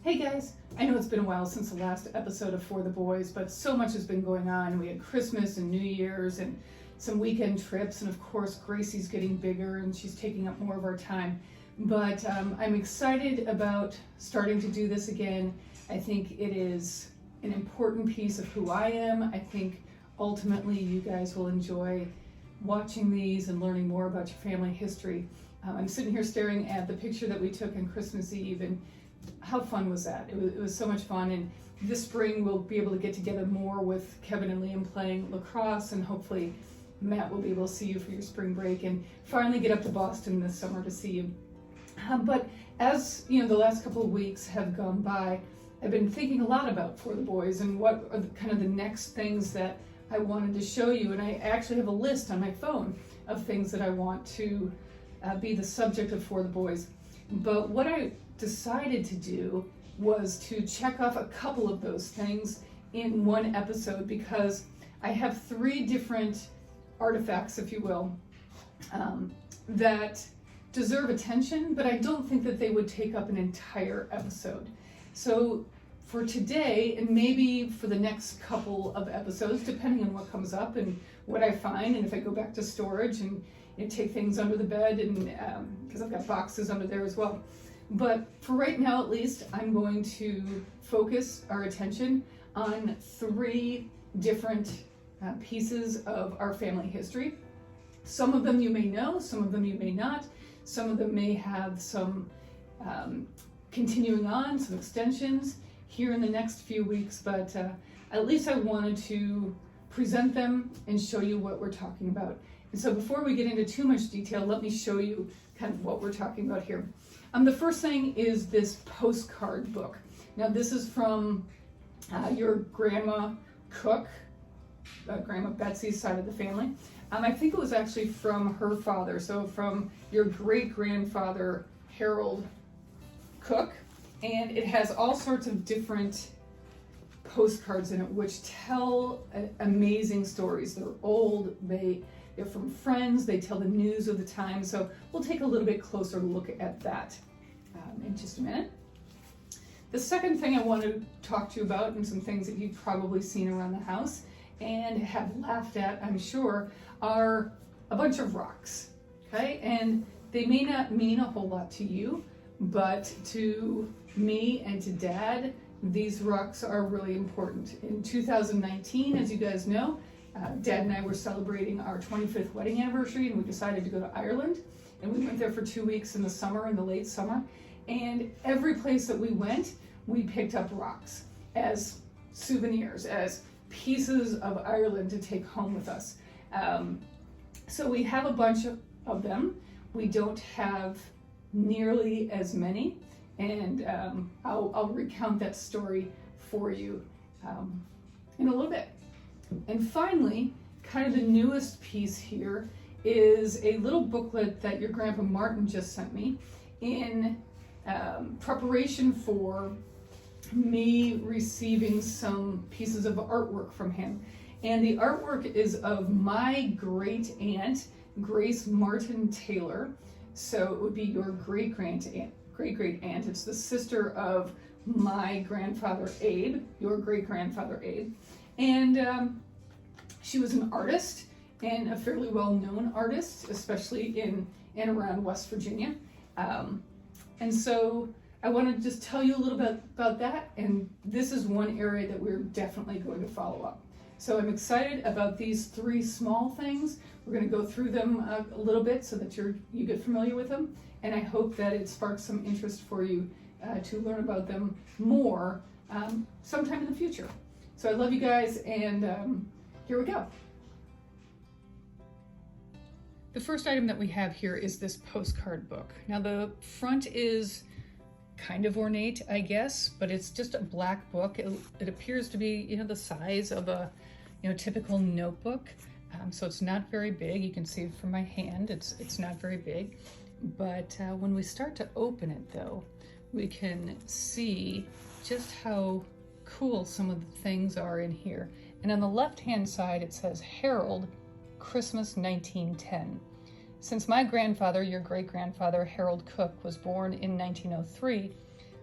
Hey guys, I know it's been a while since the last episode of For the Boys, but so much has been going on. We had Christmas and New Year's and some weekend trips, and of course Gracie's getting bigger and she's taking up more of our time. But I'm excited about starting to do this again. I think it is an important piece of who I am. I think ultimately you guys will enjoy watching these and learning more about your family history. I'm sitting here staring at the picture that we took on Christmas Eve, and how fun was that? It was so much fun, and this spring we'll be able to get together more with Kevin and Liam playing lacrosse, and hopefully Matt will be able to see you for your spring break and finally get up to Boston this summer to see you. But as you know, the last couple of weeks have gone by, I've been thinking a lot about For the Boys and what are kind of the next things that I wanted to show you, and I actually have a list on my phone of things that I want to be the subject of For the Boys. But what I decided to do was to check off a couple of those things in one episode, because I have three different artifacts, if you will, that deserve attention, but I don't think that they would take up an entire episode. So for today, and maybe for the next couple of episodes, depending on what comes up and what I find, and if I go back to storage and take things under the bed, and because I've got boxes under there as well. But for right now, at least, I'm going to focus our attention on three different pieces of our family history. Some of them you may know, some of them you may not. Some of them may have some continuing on, some extensions here in the next few weeks, but at least I wanted to present them and show you what we're talking about. And so before we get into too much detail, let me show you kind of what we're talking about here. The first thing is this postcard book. Now this is from your Grandma Cook, Grandma Betsy's side of the family. I think it was actually from her father, so from your great-grandfather Harold Cook. And it has all sorts of different postcards in it which tell amazing stories. They're old, they're from friends, they tell the news of the time, so we'll take a little bit closer look at that in just a minute. The second thing I want to talk to you about, and some things that you've probably seen around the house and have laughed at, I'm sure, are a bunch of rocks, okay? And they may not mean a whole lot to you, but to me and to Dad, these rocks are really important. In 2019, as you guys know, Dad and I were celebrating our 25th wedding anniversary, and we decided to go to Ireland, and we went there for 2 weeks in the summer, in the late summer, and every place that we went, we picked up rocks as souvenirs, as pieces of Ireland to take home with us. So we have a bunch of them. We don't have nearly as many, and I'll recount that story for you in a little bit. And finally, kind of the newest piece here is a little booklet that your Grandpa Martin just sent me in preparation for me receiving some pieces of artwork from him. And the artwork is of my great aunt, Grace Martin Taylor. So it would be your great great aunt. It's the sister of my grandfather Abe, your great grandfather Abe. And she was an artist, and a fairly well-known artist, especially in and around West Virginia. And so I want to just tell you a little bit about that, and this is one area that we're definitely going to follow up. So I'm excited about these three small things. We're going to go through them a little bit so that you get familiar with them, and I hope that it sparks some interest for you to learn about them more sometime in the future. So I love you guys, and here we go. The first item that we have here is this postcard book. Now the front is kind of ornate, I guess, but it's just a black book. It appears to be, the size of a, typical notebook. So it's not very big. You can see from my hand, it's not very big. But when we start to open it, though, we can see just how cool some of the things are in here. And on the left-hand side, it says Harold, Christmas 1910. Since my grandfather, your great-grandfather, Harold Cook, was born in 1903,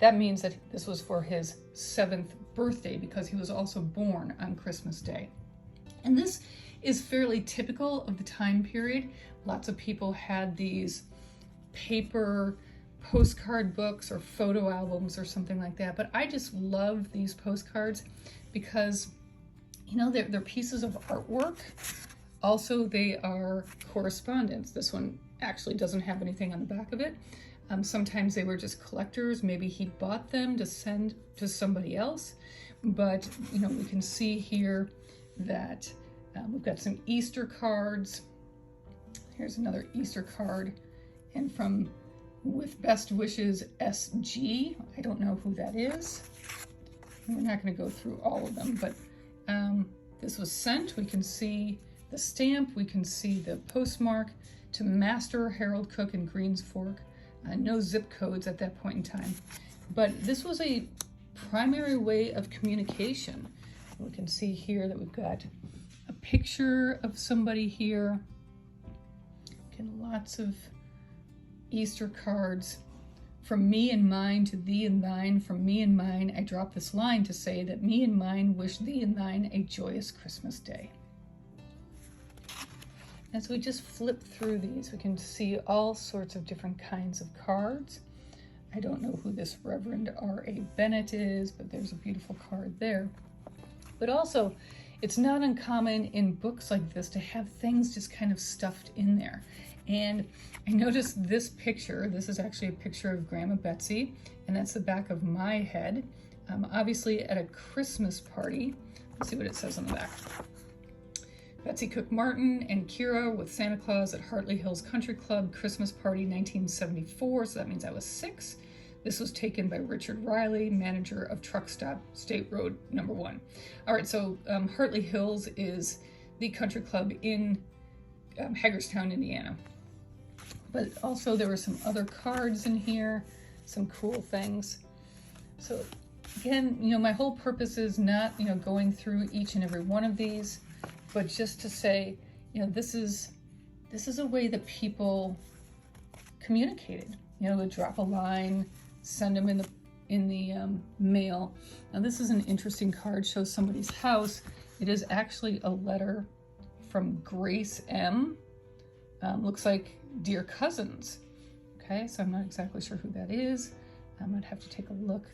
that means that this was for his 7th birthday because he was also born on Christmas Day. And this is fairly typical of the time period. Lots of people had these paper postcard books or photo albums or something like that. But I just love these postcards because, you know, they're pieces of artwork. Also, they are correspondence. This one actually doesn't have anything on the back of it. Sometimes they were just collectors. Maybe he bought them to send to somebody else. But, you know, we can see here that we've got some Easter cards. Here's another Easter card. And from With Best Wishes, SG. I don't know who that is. We're not going to go through all of them, but this was sent. We can see the stamp. We can see the postmark to Master Harold Cook in Greens Fork. No zip codes at that point in time. But this was a primary way of communication. We can see here that we've got a picture of somebody here. Again, lots of Easter cards. From me and mine to thee and thine, from me and mine, I drop this line to say that me and mine wish thee and thine a joyous Christmas day. As we just flip through these, we can see all sorts of different kinds of cards. I don't know who this Reverend R.A. Bennett is, but there's a beautiful card there. But also, it's not uncommon in books like this to have things just kind of stuffed in there. And I noticed this picture. This is actually a picture of Grandma Betsy, and that's the back of my head. Obviously at a Christmas party. Let's see what it says on the back. Betsy Cook Martin and Keira with Santa Claus at Hartley Hills Country Club, Christmas party 1974, so that means I was 6. This was taken by Richard Riley, manager of Truck Stop State Road number 1. All right, so Hartley Hills is the country club in Hagerstown, Indiana. But also there were some other cards in here, some cool things. So again, you know, my whole purpose is not, you know, going through each and every one of these, but just to say, you know, this is a way that people communicated. You know, would drop a line, send them in the mail. Now this is an interesting card, shows somebody's house. It is actually a letter from Grace M. Looks like Dear Cousins. Okay, so I'm not exactly sure who that is. I might have to take a look.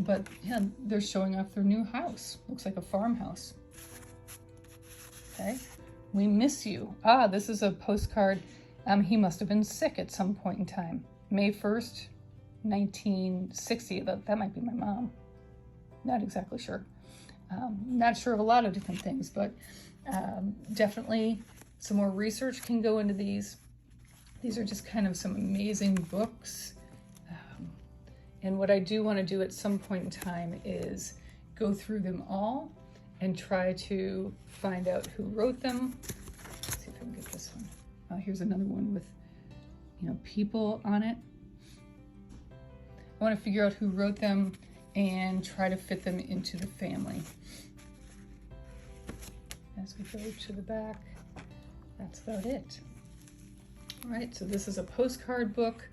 But yeah, they're showing off their new house. Looks like a farmhouse. Okay, we miss you. Ah, this is a postcard. He must have been sick at some point in time. May 1st, 1960. That might be my mom. Not exactly sure. Not sure of a lot of different things, but definitely some more research can go into these. These are just kind of some amazing books. And what I do want to do at some point in time is go through them all and try to find out who wrote them. Let's see if I can get this one. Oh, here's another one with, you know, people on it. I want to figure out who wrote them and try to fit them into the family. As we go to the back, that's about it. All right, so this is a postcard book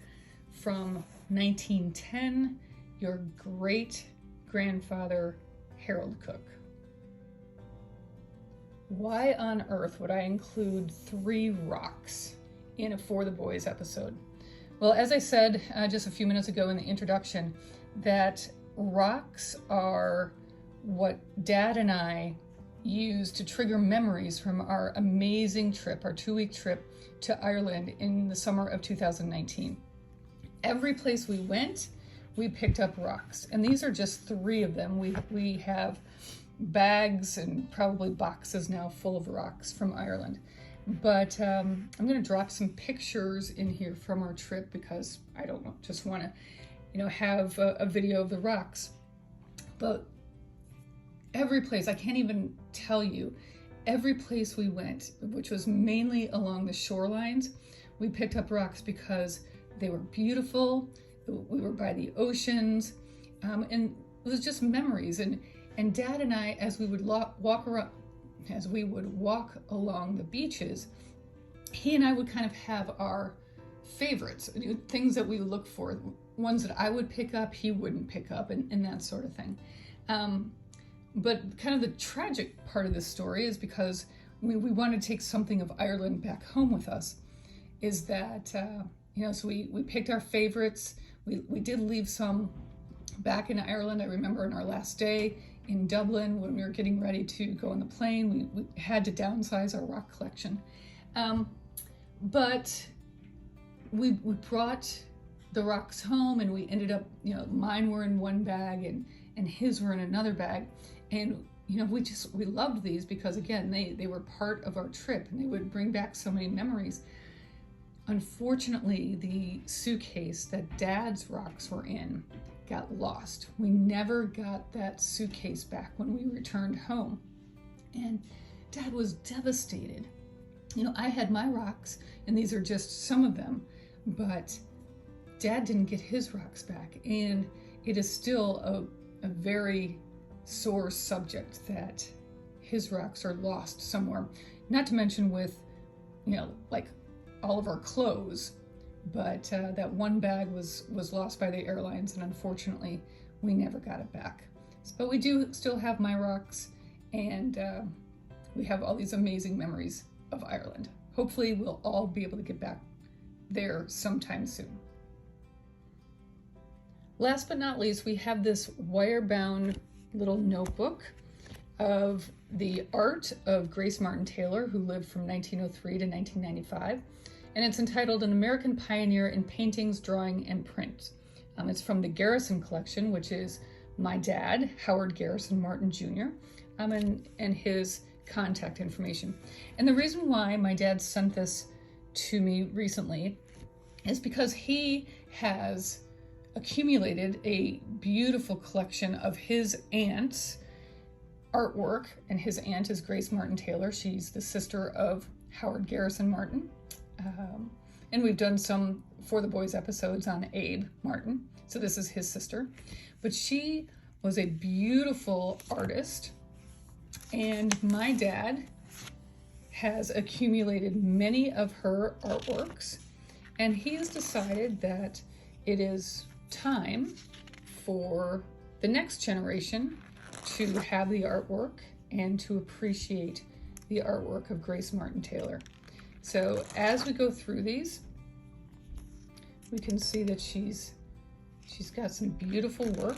from 1910, your great-grandfather, Harold Cook. Why on earth would I include 3 rocks in a For the Boys episode? Well, as I said just a few minutes ago in the introduction, that rocks are what Dad and I use to trigger memories from our amazing trip, our 2-week trip to Ireland in the summer of 2019. Every place we went, we picked up rocks, and these are just 3 of them. We have bags and probably boxes now full of rocks from Ireland. But I'm going to drop some pictures in here from our trip because I don't know, just want to, you know, have a video of the rocks. But every place, I can't even tell you, every place we went, which was mainly along the shorelines, we picked up rocks because they were beautiful. We were by the oceans, and it was just memories. And Dad and I, as we would walk along the beaches, he and I would kind of have our favorites, things that we look for. ones that I would pick up, he wouldn't pick up, and that sort of thing. But kind of the tragic part of this story is because we want to take something of Ireland back home with us, is that, so we picked our favorites. We did leave some back in Ireland. I remember on our last day in Dublin, when we were getting ready to go on the plane, we had to downsize our rock collection. But we brought the rocks home, and we ended up, mine were in one bag and his were in another bag. And, we loved these because, again, they were part of our trip and they would bring back so many memories. Unfortunately, the suitcase that Dad's rocks were in got lost. We never got that suitcase back when we returned home. And Dad was devastated. I had my rocks, and these are just some of them, but Dad didn't get his rocks back. And it is still a very sore subject that his rocks are lost somewhere. Not to mention with, like all of our clothes, but that one bag was lost by the airlines, and unfortunately we never got it back. But we do still have my rocks, and we have all these amazing memories of Ireland. Hopefully we'll all be able to get back there sometime soon. Last but not least, we have this wire-bound little notebook of the art of Grace Martin Taylor, who lived from 1903 to 1995. And it's entitled An American Pioneer in Paintings, Drawing, and Print. It's from the Garrison collection, which is my dad, Howard Garrison Martin Jr., and his contact information. And the reason why my dad sent this to me recently is because he has accumulated a beautiful collection of his aunt's artwork, and his aunt is Grace Martin Taylor. She's the sister of Howard Garrison Martin. And we've done some For the Boys episodes on Abe Martin. So this is his sister. But she was a beautiful artist. And my dad has accumulated many of her artworks. And he has decided that it is time for the next generation to have the artwork and to appreciate the artwork of Grace Martin Taylor. So as we go through these, we can see that she's got some beautiful work.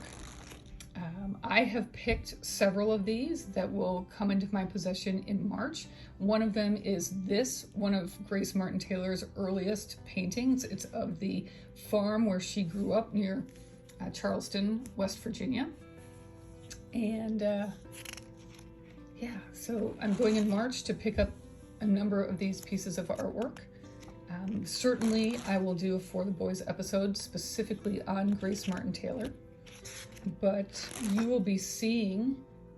I have picked several of these that will come into my possession in March. One of them is this, one of Grace Martin Taylor's earliest paintings. It's of the farm where she grew up near Charleston, West Virginia. And so I'm going in March to pick up a number of these pieces of artwork. Certainly I will do a For the Boys episode specifically on Grace Martin Taylor, but you will be seeing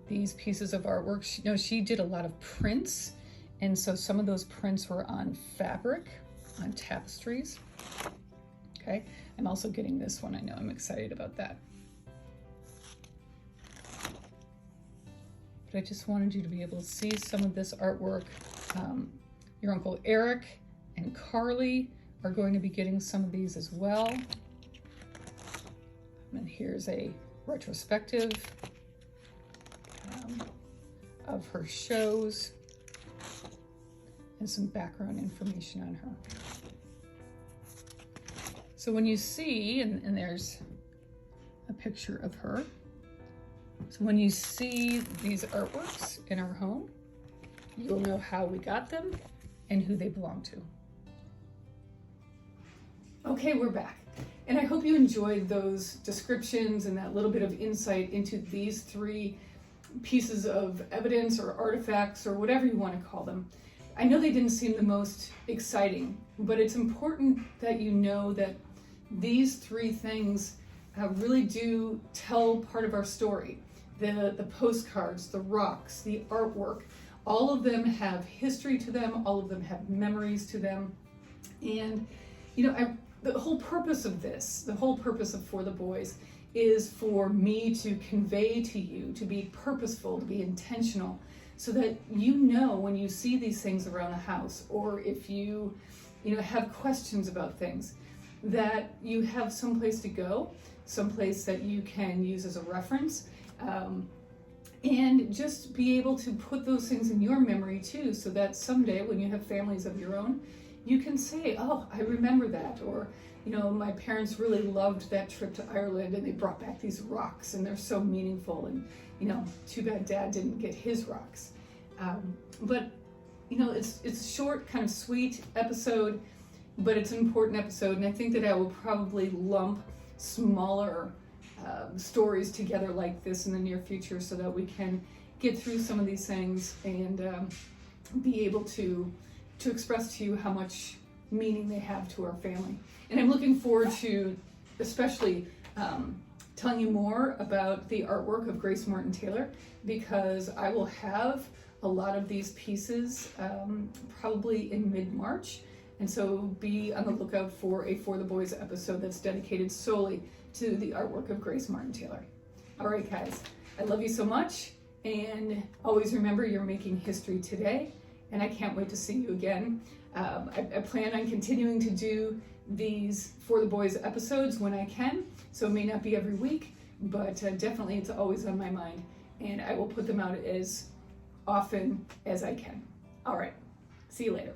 these pieces of artwork. She did a lot of prints, and so some of those prints were on fabric, on tapestries. Okay, I'm also getting this one. I know I'm excited about that. But I just wanted you to be able to see some of this artwork. Your Uncle Eric and Carly are going to be getting some of these as well. And here's a retrospective of her shows and some background information on her. So when you see, and there's a picture of her. So when you see these artworks in our home, you'll know how we got them and who they belong to. Okay, we're back. And I hope you enjoyed those descriptions and that little bit of insight into these three pieces of evidence or artifacts or whatever you want to call them. I know they didn't seem the most exciting, but it's important that you know that these three things really do tell part of our story. The postcards, the rocks, the artwork, all of them have history to them, all of them have memories to them. And, the whole purpose of this, the whole purpose of For the Boys, is for me to convey to you, to be purposeful, to be intentional, so that when you see these things around the house, or if you have questions about things, that you have someplace to go, someplace that you can use as a reference, and just be able to put those things in your memory too, so that someday when you have families of your own, you can say, oh, I remember that, or, you know, my parents really loved that trip to Ireland and they brought back these rocks and they're so meaningful, and, you know, too bad Dad didn't get his rocks. But, you know, it's a short, kind of sweet episode, but it's an important episode, and I think that I will probably lump smaller stories together like this in the near future so that we can get through some of these things and be able to express to you how much meaning they have to our family. And I'm looking forward to especially telling you more about the artwork of Grace Martin Taylor, because I will have a lot of these pieces probably in mid-March. And so be on the lookout for a For the Boys episode that's dedicated solely to the artwork of Grace Martin Taylor. All right, guys, I love you so much, and always remember you're making history today, and I can't wait to see you again. I plan on continuing to do these For the Boys episodes when I can, so it may not be every week, but definitely it's always on my mind, and I will put them out as often as I can. All right, see you later.